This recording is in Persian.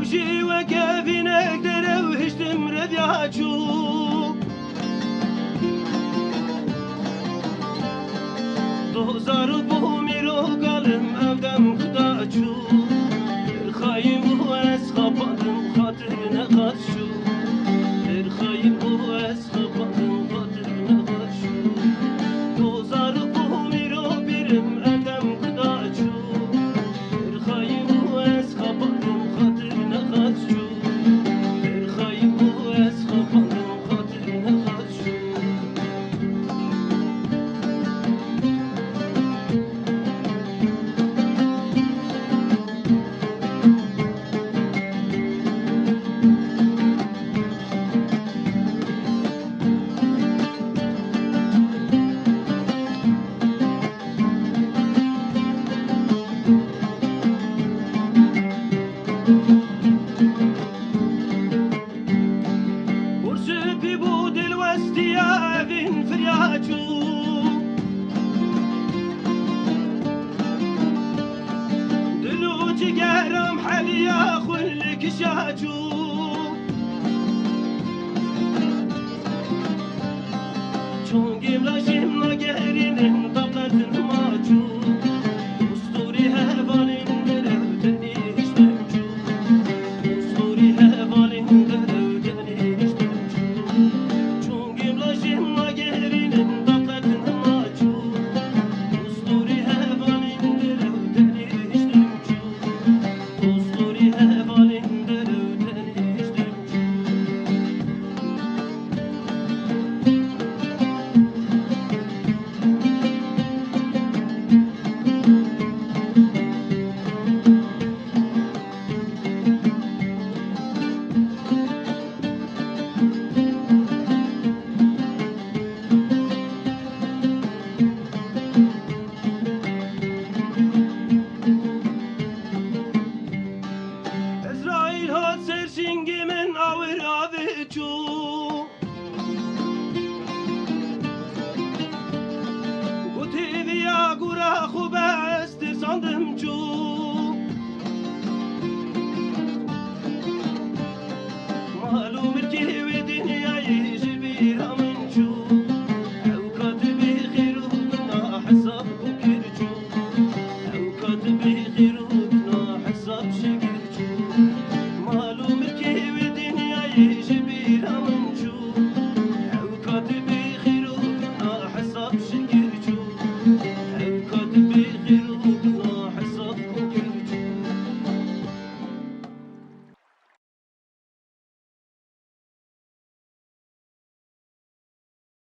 وشي وكافي نقدر وهشتم ربيعتشو دوزار بومي رو قلم أودم خداچو خايم هو أسخبطم خاطر نقاشو خايم هو أسخبطم خاطر نقاشو دوزار بومي رو برم أودم خداچو خايم هو أسخبطم خاطر نقاشو خايم هو أسخبطم خاطر نقاشو ورسبي بود الوستيا فين فرياجو دلوتي قهرم حاليا خلك شاجو چون قبلا شمنا قهرين طبلت الماجو اسطوري هفالين دلوتني اشتمجو اسطوري هفالين دلوتني اشتمجو چون قبلا شمنا قهرين طبلت الماجو اسطوري هفالين دلوتني اشتمجو اسطوري هفالين دلوتني اشتمجو İsrail hat serşingi men avır avı çu